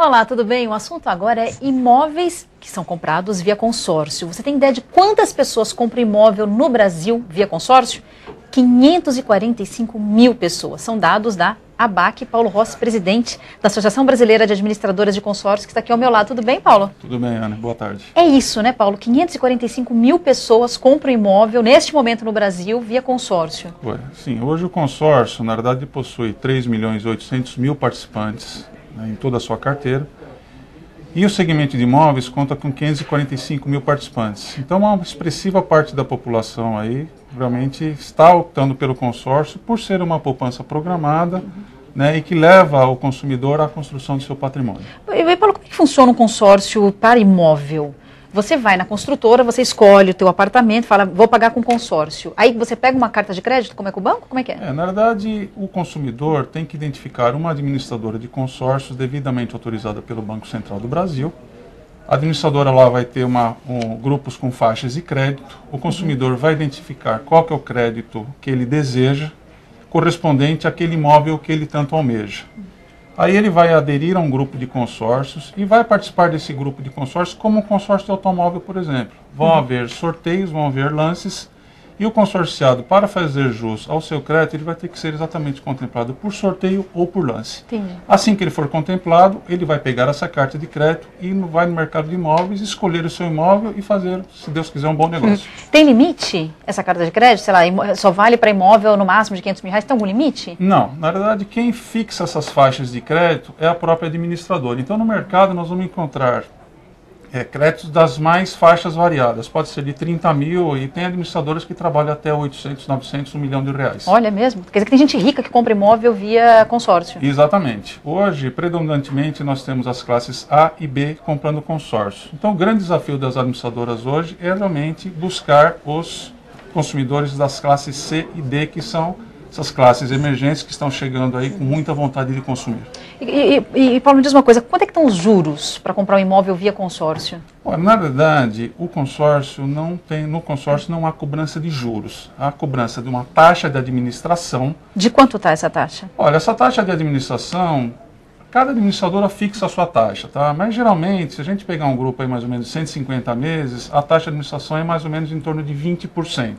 Olá, tudo bem? O assunto agora é imóveis que são comprados via consórcio. Você tem ideia de quantas pessoas compram imóvel no Brasil via consórcio? 545 mil pessoas. São dados da ABAC. Paulo Rossi, presidente da Associação Brasileira de Administradoras de Consórcios, que está aqui ao meu lado. Tudo bem, Paulo? Tudo bem, Ana. Boa tarde. É isso, né, Paulo? 545 mil pessoas compram imóvel, neste momento no Brasil, via consórcio. Sim, hoje o consórcio, na verdade, possui 3.800.000 participantes, né, em toda a sua carteira. E o segmento de imóveis conta com 545 mil participantes. Então, uma expressiva parte da população aí realmente está optando pelo consórcio por ser uma poupança programada, né, e que leva o consumidor à construção do seu patrimônio. E Paulo, como é que funciona um consórcio para imóvel? Você vai na construtora, você escolhe o teu apartamento, fala, vou pagar com consórcio. Aí você pega uma carta de crédito, como é com o banco? Como é que é? Na verdade, o consumidor tem que identificar uma administradora de consórcios devidamente autorizada pelo Banco Central do Brasil. A administradora lá vai ter grupos com faixas de crédito. O consumidor vai identificar qual que é o crédito que ele deseja, correspondente àquele imóvel que ele tanto almeja. Aí ele vai aderir a um grupo de consórcios e vai participar desse grupo de consórcios como um consórcio de automóvel, por exemplo. Vão haver sorteios, vão haver lances, e o consorciado, para fazer jus ao seu crédito, ele vai ter que ser exatamente contemplado por sorteio ou por lance. Entendi. Assim que ele for contemplado, ele vai pegar essa carta de crédito e vai no mercado de imóveis, escolher o seu imóvel e fazer, se Deus quiser, um bom negócio. Tem limite essa carta de crédito? Sei lá, só vale para imóvel no máximo de R$500 mil? Tem algum limite? Não, na verdade quem fixa essas faixas de crédito é a própria administradora. Então no mercado nós vamos encontrar créditos das mais faixas variadas. Pode ser de 30 mil e tem administradoras que trabalham até 800, 900, 1 milhão de reais. Olha mesmo? Quer dizer que tem gente rica que compra imóvel via consórcio. Exatamente. Hoje, predominantemente, nós temos as classes A e B comprando consórcio. Então, o grande desafio das administradoras hoje é realmente buscar os consumidores das classes C e D, que são essas classes emergentes que estão chegando aí com muita vontade de consumir. E Paulo, me diz uma coisa, quanto é que estão os juros para comprar um imóvel via consórcio? Na verdade, no consórcio não há cobrança de juros. Há cobrança de uma taxa de administração. De quanto está essa taxa? Olha, essa taxa de administração, cada administradora fixa a sua taxa, tá? Mas geralmente, se a gente pegar um grupo aí mais ou menos de 150 meses, a taxa de administração é mais ou menos em torno de 20%.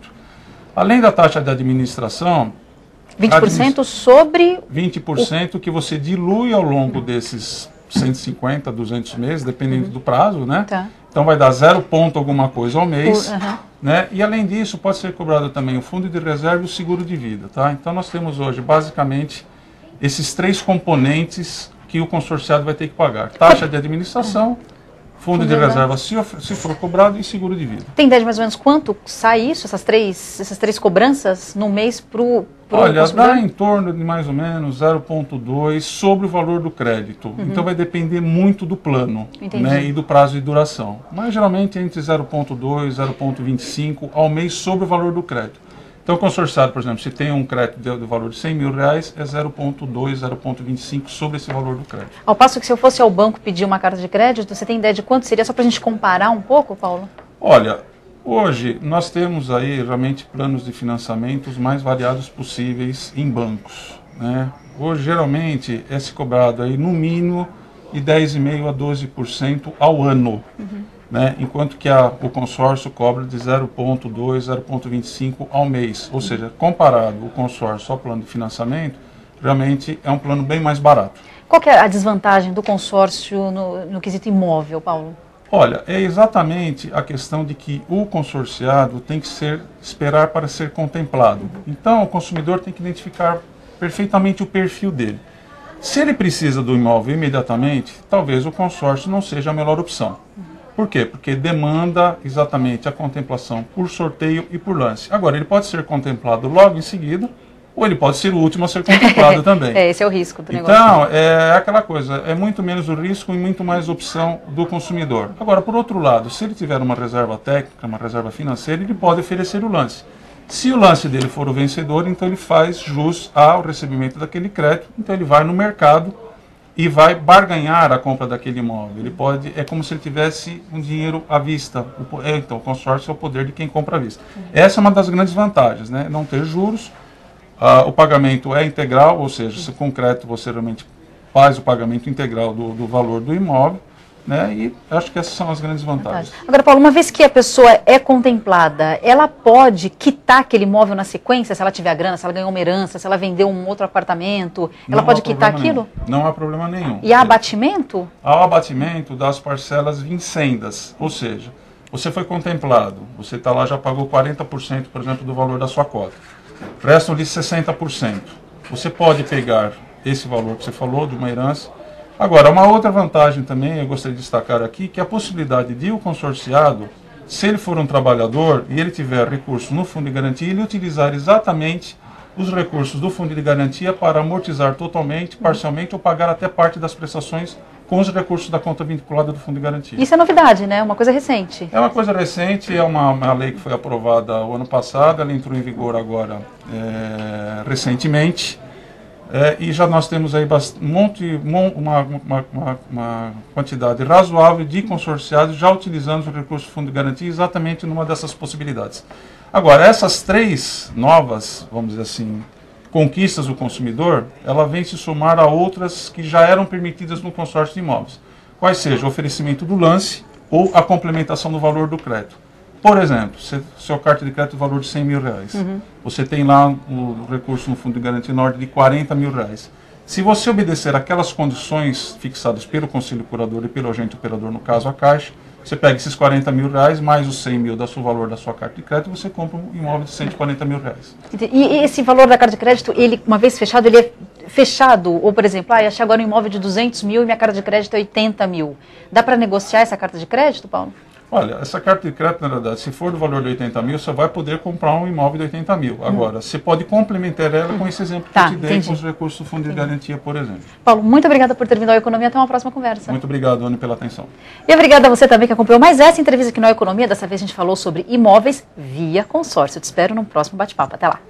Além da taxa de administração, 20% sobre... 20% que você dilui ao longo desses 150, 200 meses, dependendo do prazo, né? Tá. Então vai dar 0 ponto alguma coisa ao mês, né? E além disso, pode ser cobrado também o fundo de reserva e o seguro de vida, tá? Então nós temos hoje, basicamente, esses 3 componentes que o consorciado vai ter que pagar. Taxa de administração, fundo de reserva se for cobrado e seguro de vida. Tem ideia de mais ou menos quanto sai isso, essas três cobranças no mês para o Olha, consumidor? dá em torno de mais ou menos 0,2 sobre o valor do crédito. Então vai depender muito do plano, né, e do prazo de duração. Mas geralmente é entre 0,2 e 0,25 ao mês sobre o valor do crédito. Então o consorciado, por exemplo, se tem um crédito de valor de 100 mil reais, é 0,2, 0,25 sobre esse valor do crédito. Ao passo que se eu fosse ao banco pedir uma carta de crédito, você tem ideia de quanto seria, só para a gente comparar um pouco, Paulo? Olha, hoje nós temos aí realmente planos de financiamento os mais variados possíveis em bancos, né? Hoje geralmente é se cobrado aí no mínimo de 10,5% a 12% ao ano. Né, enquanto que o consórcio cobra de 0,2, 0,25 ao mês. Ou seja, comparado o consórcio ao plano de financiamento, realmente é um plano bem mais barato. Qual que é a desvantagem do consórcio no quesito imóvel, Paulo? Olha, é exatamente a questão de que o consorciado tem que esperar para ser contemplado. Então, o consumidor tem que identificar perfeitamente o perfil dele. Se ele precisa do imóvel imediatamente, talvez o consórcio não seja a melhor opção. Por quê? Porque demanda exatamente a contemplação por sorteio e por lance. Agora, ele pode ser contemplado logo em seguida, ou ele pode ser o último a ser contemplado também. Esse é o risco do negócio. Então, é aquela coisa, é muito menos o risco e muito mais opção do consumidor. Agora, por outro lado, se ele tiver uma reserva técnica, uma reserva financeira, ele pode oferecer o lance. Se o lance dele for o vencedor, então ele faz jus ao recebimento daquele crédito, então ele vai no mercado e vai barganhar a compra daquele imóvel. Ele pode, é como se ele tivesse um dinheiro à vista. Então, o consórcio é o poder de quem compra à vista. Essa é uma das grandes vantagens, né? Não ter juros, o pagamento é integral, ou seja, se com crédito você realmente faz o pagamento integral do valor do imóvel, né? E acho que essas são as grandes vantagens. Agora, Paulo, uma vez que a pessoa é contemplada, ela pode quitar aquele imóvel na sequência, se ela tiver a grana, se ela ganhou uma herança, se ela vendeu um outro apartamento, ela pode quitar aquilo? Não há problema nenhum. E há abatimento? Há abatimento das parcelas vincendas, ou seja, você foi contemplado, você está lá, já pagou 40%, por exemplo, do valor da sua cota. Restam-lhe 60%. Você pode pegar esse valor que você falou, de uma herança. Agora, uma outra vantagem também, eu gostaria de destacar aqui, que é a possibilidade de o consorciado, se ele for um trabalhador e ele tiver recurso no fundo de garantia, ele utilizar exatamente os recursos do fundo de garantia para amortizar totalmente, parcialmente ou pagar até parte das prestações com os recursos da conta vinculada do fundo de garantia. Isso é novidade, né? Uma coisa recente. É uma coisa recente, é uma lei que foi aprovada o ano passado, ela entrou em vigor agora recentemente. E já nós temos aí uma quantidade razoável de consorciados já utilizando os recursos do fundo de garantia exatamente numa dessas possibilidades. Agora, essas três novas, vamos dizer assim, conquistas do consumidor, ela vem se somar a outras que já eram permitidas no consórcio de imóveis. Quais seja o oferecimento do lance ou a complementação do valor do crédito. Por exemplo, seu carta de crédito valor de R$100 mil, você tem lá o recurso no fundo de garantia na ordem de R$40 mil. Se você obedecer aquelas condições fixadas pelo conselho curador e pelo agente operador, no caso a Caixa, você pega esses R$40 mil mais os 100 mil do valor da sua carta de crédito e você compra um imóvel de R$140 mil. E esse valor da carta de crédito, ele, uma vez fechado, ele é fechado? Ou, por exemplo, achei agora um imóvel de 200 mil e minha carta de crédito é 80 mil. Dá para negociar essa carta de crédito, Paulo? Olha, essa carta de crédito, na verdade, se for do valor de 80 mil, você vai poder comprar um imóvel de 80 mil. Agora, você pode complementar ela com esse exemplo que eu te dei, com os recursos do fundo de garantia, por exemplo. Paulo, muito obrigada por ter vindo ao Economia. Até uma próxima conversa. Muito obrigado, Anny, pela atenção. E obrigada a você também que acompanhou mais essa entrevista aqui no Economia. Dessa vez a gente falou sobre imóveis via consórcio. Eu te espero no próximo bate-papo. Até lá.